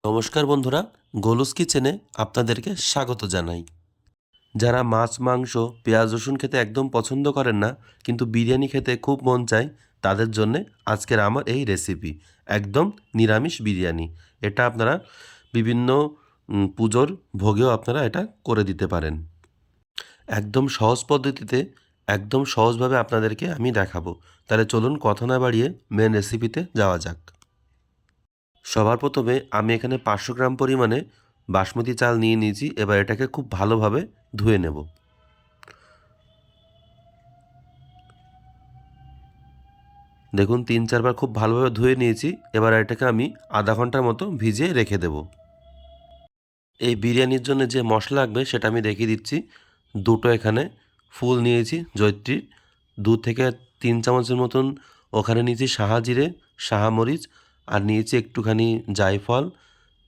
নমস্কার বন্ধুরা, গোলুস কিচেনে আপনাদেরকে স্বাগত জানাই। যারা মাছ, মাংস, পেঁয়াজ, রসুন খেতে একদম পছন্দ করেন না, কিন্তু বিরিয়ানি খেতে খুব মন চায়, তাদের জন্যে আজকের আমার এই রেসিপি একদম নিরামিষ বিরিয়ানি। এটা আপনারা বিভিন্ন পুজোর ভোগেও আপনারা এটা করে দিতে পারেন। একদম সহজ পদ্ধতিতে, একদম সহজভাবে আপনাদেরকে আমি দেখাবো। তাহলে চলুন কথা না বাড়িয়ে মেন রেসিপিতে যাওয়া যাক। সবার প্রথমে আমি এখানে 500 গ্রাম পরিমাণে বাসমতি চাল নিয়ে নিয়েছি। এবার এটাকে খুব ভালোভাবে ধুয়ে নেব। দেখুন 3-4 বার খুব ভালোভাবে ধুয়ে নিয়েছি। এবার এটাকে আমি আধা ঘন্টার মতো ভিজিয়ে রেখে দেব। এই বিরিয়ানির জন্য যে মশলা লাগবে সেটা আমি দেখিয়ে দিচ্ছি। দুটো এখানে ফুল নিয়েছি জয়িত্রীর, 2 থেকে 3 চামচের মতন ওখানে নিয়েছি সাহা জিরে, সাহা মরিচ, আর নিয়েছি একটুখানি জায়ফল,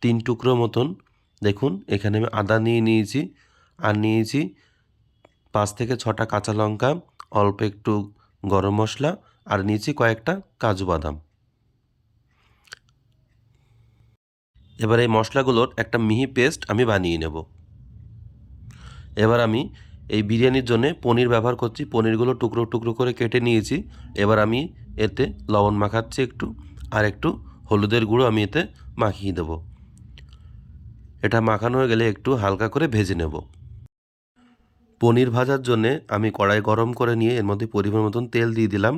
3 টুকরো মতন। দেখুন এখানে আমি আদা নিয়ে নিয়েছি, আর নিয়েছি 5 থেকে 6টা কাঁচা লঙ্কা, অল্প একটু গরম মশলা, আর নিয়েছি কয়েকটা কাজু বাদাম। এবার এই মশলাগুলোর একটা মিহি পেস্ট আমি বানিয়ে নেব। এবার আমি এই বিরিয়ানির জন্য পনির ব্যবহার করছি। পনিরগুলো টুকরো টুকরো করে কেটে নিয়েছি। এবার আমি এতে লবণ মাখাচ্ছি একটু, আর একটু হলুদের গুঁড়ো আমি এতে মাখিয়ে দেব। এটা মাখানো হয়ে গেলে একটু হালকা করে ভেজে নেব। পনির ভাজার জন্যে আমি কড়াই গরম করে নিয়ে এর মধ্যে পরিমাণ মতন তেল দিয়ে দিলাম।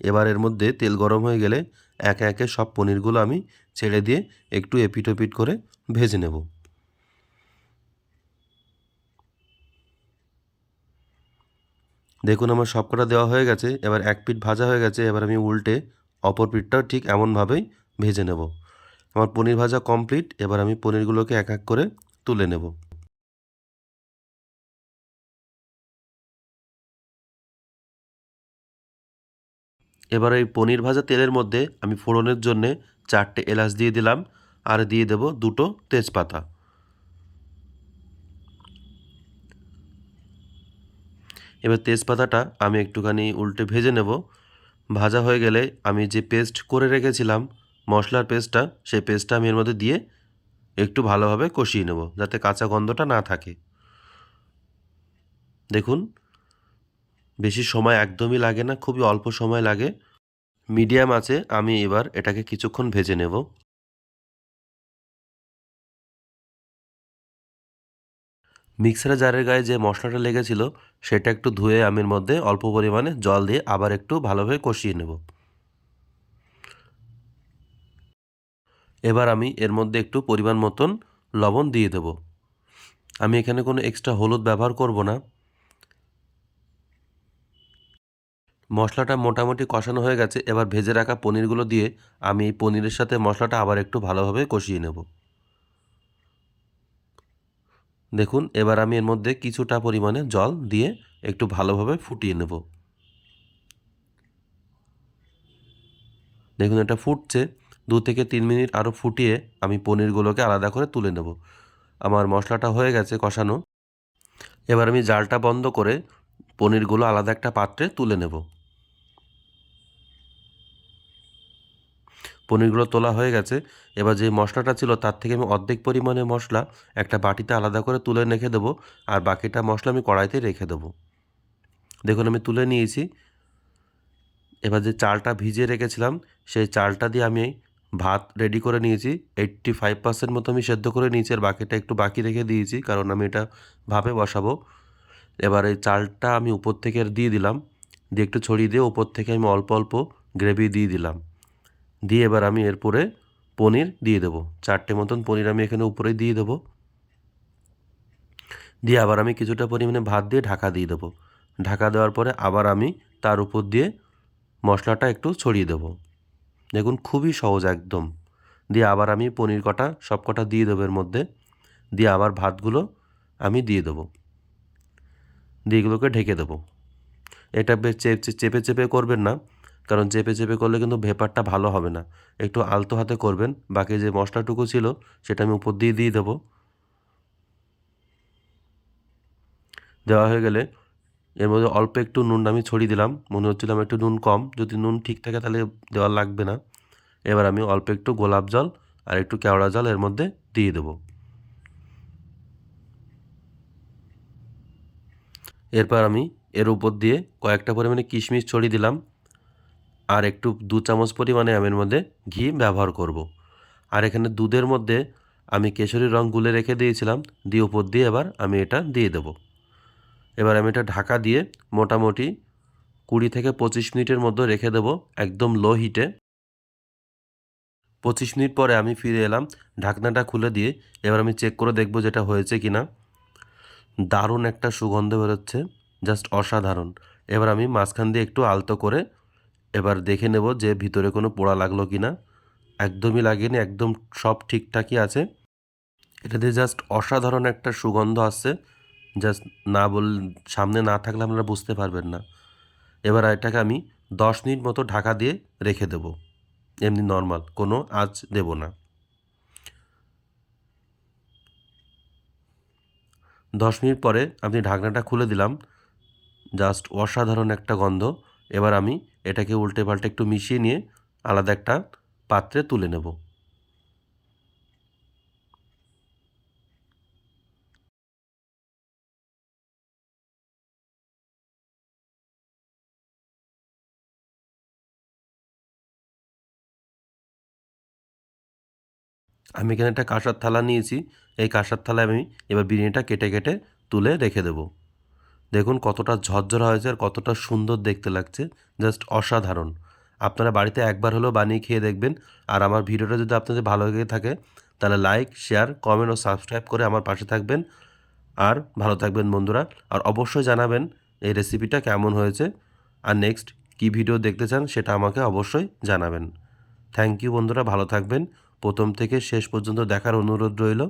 এবার এর মধ্যে তেল গরম হয়ে গেলে একে একে সব পনিরগুলো আমি ছেড়ে দিয়ে একটু এপিট ওপিট করে ভেজে নেব। দেখুন আমার সবকটা দেওয়া হয়ে গেছে। এবার এক পিঠ ভাজা হয়ে গেছে। এবার আমি উল্টে অপর পিঠটাও ঠিক এমনভাবেই ভেজে নেব। আমার পনির ভাজা কমপ্লিট। এবার আমি পনিরগুলোকে এক এক করে তুলে নেব। এবার এই পনির ভাজা তেলের মধ্যে আমি ফোড়নের জন্যে 4টে এলাচ দিয়ে দিলাম, আর দিয়ে দেব 2টো তেজপাতা। এবার তেজপাতাটা আমি একটুখানি উল্টে ভেজে নেব। ভাজা হয়ে গেলে আমি যে পেস্ট করে রেখেছিলাম, মশলার পেস্টটা, সেই পেস্টটা আমি এর মধ্যে দিয়ে একটু ভালোভাবে কষিয়ে নেব, যাতে কাঁচা গন্ধটা না থাকে। দেখুন বেশি সময় একদমই লাগে না, খুবই অল্প সময় লাগে। মিডিয়াম আঁচে আমি এবার এটাকে কিছুক্ষণ ভেজে নেব। মিক্সার জারের গায়ে যে মশলাটা লেগেছিল সেটা একটু ধুয়ে আমি এর মধ্যে অল্প পরিমাণে জল দিয়ে আবার একটু ভালোভাবে কষিয়ে নেব। এবার আমি এর মধ্যে একটু পরিমাণ মতন লবণ দিয়ে দেব। আমি এখানে কোনো এক্সট্রা হলুদ ব্যবহার করব না। মশলাটা মোটামুটি কষানো হয়ে গেছে। এবার ভেজে রাখা পনিরগুলো দিয়ে আমি এই পনিরের সাথে মশলাটা আবার একটু ভালোভাবে কষিয়ে নেব। দেখুন এবার আমি এর মধ্যে কিছুটা পরিমাণে জল দিয়ে একটু ভালোভাবে ফুটিয়ে নেব। দেখুন এটা ফুটছে। 2 থেকে 3 মিনিট আরও ফুটিয়ে আমি পনিরগুলোকে আলাদা করে তুলে নেব। আমার মশলাটা হয়ে গেছে কষানো। এবার আমি জালটা বন্ধ করে পনিরগুলো আলাদা একটা পাত্রে তুলে নেব। পনিরগুলো তোলা হয়ে গেছে। এবার যে মশলাটা ছিল তার থেকে আমি অর্ধেক পরিমাণে মশলা একটা বাটিতে আলাদা করে তুলে রেখে দেবো, আর বাকিটা মশলা আমি কড়াইতে রেখে দেবো। দেখুন আমি তুলে নিয়েছি। এবার যে চালটা ভিজিয়ে রেখেছিলাম সেই চালটা দিয়ে আমি ভাত রেডি করে নিয়েছি। 85% মতো আমি সেদ্ধ করে নিয়েছি, আর বাকিটা একটু বাকি রেখে দিয়েছি, কারণ আমি এটা ভাপে বসাবো। এবার এই চালটা আমি উপর থেকে দিয়ে দিলাম, দিয়ে একটু ছড়িয়ে দিয়ে উপর থেকে আমি অল্প অল্প গ্রেভি দিয়ে দিলাম। দিয়ে এবার আমি এরপরে পনির দিয়ে দেবো। 4টে মতন পনির আমি এখানে উপরে দিয়ে দেবো। দিয়ে আবার আমি কিছুটা পরিমাণে ভাত দিয়ে ঢাকা দিয়ে দেবো। ঢাকা দেওয়ার পরে আবার আমি তার উপর দিয়ে মশলাটা একটু ছড়িয়ে দেবো। দেখুন খুবই সহজ একদম। দিয়ে আবার আমি পনির কটা সব কটা দিয়ে দেবো এর মধ্যে। দিয়ে আবার ভাতগুলো আমি দিয়ে দেবো। দিয়ে এগুলোকে ঢেকে দেবো। এটা বেশ চেপে চেপে করবেন না, কারণ চেপে চেপে করলে কিন্তু ভেপারটা ভালো হবে না। একটু আলতো হাতে করবেন। বাকি যে মশলাটুকু ছিল সেটা আমি উপর দিয়ে দিয়ে দেবো। দেওয়া হয়ে গেলে এর মধ্যে অল্প একটু নুন আমি ছড়িয়ে দিলাম। মনে হচ্ছিল আমার একটু নুন কম, যদি নুন ঠিক থাকে তাহলে দেওয়া লাগবে না। এবার আমি অল্প একটু গোলাপ জল আর একটু কেওড়া জল এর মধ্যে দিয়ে দেবো। এরপর আমি এর উপর দিয়ে কয়েকটা পরিমাণে কিশমিশ ছড়িয়ে দিলাম, আর একটু 2 চামচ পরিমাণে আমি এর মধ্যে ঘি ব্যবহার করব। আর এখানে দুধের মধ্যে আমি কেশরী রং গুলে রেখে দিয়েছিলাম, দিয়ে উপর দিয়ে এবার আমি এটা দিয়ে দেব। এবার আমি এটা ঢাকা দিয়ে মোটামুটি 20 থেকে 25 মিনিটের মধ্যে রেখে দেব একদম লো হিটে। 25 মিনিট পরে আমি ফিরে এলাম, ঢাকনাটা খুলে দিয়ে এবার আমি চেক করে দেখব যেটা হয়েছে কিনা। দারুণ একটা সুগন্ধ বেরোচ্ছে, জাস্ট অসাধারণ। এবার আমি মাঝখান দিয়ে একটু আলতো করে এবার দেখে নেব যে ভিতরে কোনো পোড়া লাগলো কিনা। একদমই লাগেনি, একদম সব ঠিকঠাকই আছে। এটা দিয়ে জাস্ট অসাধারণ একটা সুগন্ধ আসছে, জাস্ট না সামনে না থাকলে আপনারা বুঝতে পারবেন না। এবার এটাকে আমি 10 মিনিট মতো ঢাকা দিয়ে রেখে দেব, এমনি নর্মাল, কোনো আঁচ দেব না। 10 মিনিট পরে আমি ঢাকনাটা খুলে দিলাম, জাস্ট অসাধারণ একটা গন্ধ। এবার আমি এটাকে উল্টে পাল্টে একটু মিশিয়ে নিয়ে আলাদা একটা পাত্রে তুলে নেব। আমি এখানে একটা কাঁসার থালা নিয়েছি, এই কাঁসার থালায় আমি এবার বিরিয়ানিটা কেটে কেটে তুলে রেখে দেব। দেখুন কতটা ঝরঝরা হয়েছে আর কতটা সুন্দর দেখতে লাগছে, জাস্ট অসাধারণ। আপনারা বাড়িতে একবার হলেও বানিয়ে খেয়ে দেখবেন। আর আমার ভিডিওটা যদি আপনাদের ভালো লেগে থাকে তাহলে লাইক, শেয়ার, কমেন্ট ও সাবস্ক্রাইব করে আমার পাশে থাকবেন। আর ভালো থাকবেন বন্ধুরা। আর অবশ্যই জানাবেন এই রেসিপিটা কেমন হয়েছে, আর নেক্সট কী ভিডিও দেখতে চান সেটা আমাকে অবশ্যই জানাবেন। থ্যাংক ইউ বন্ধুরা, ভালো থাকবেন। প্রথম থেকে শেষ পর্যন্ত দেখার অনুরোধ রইল।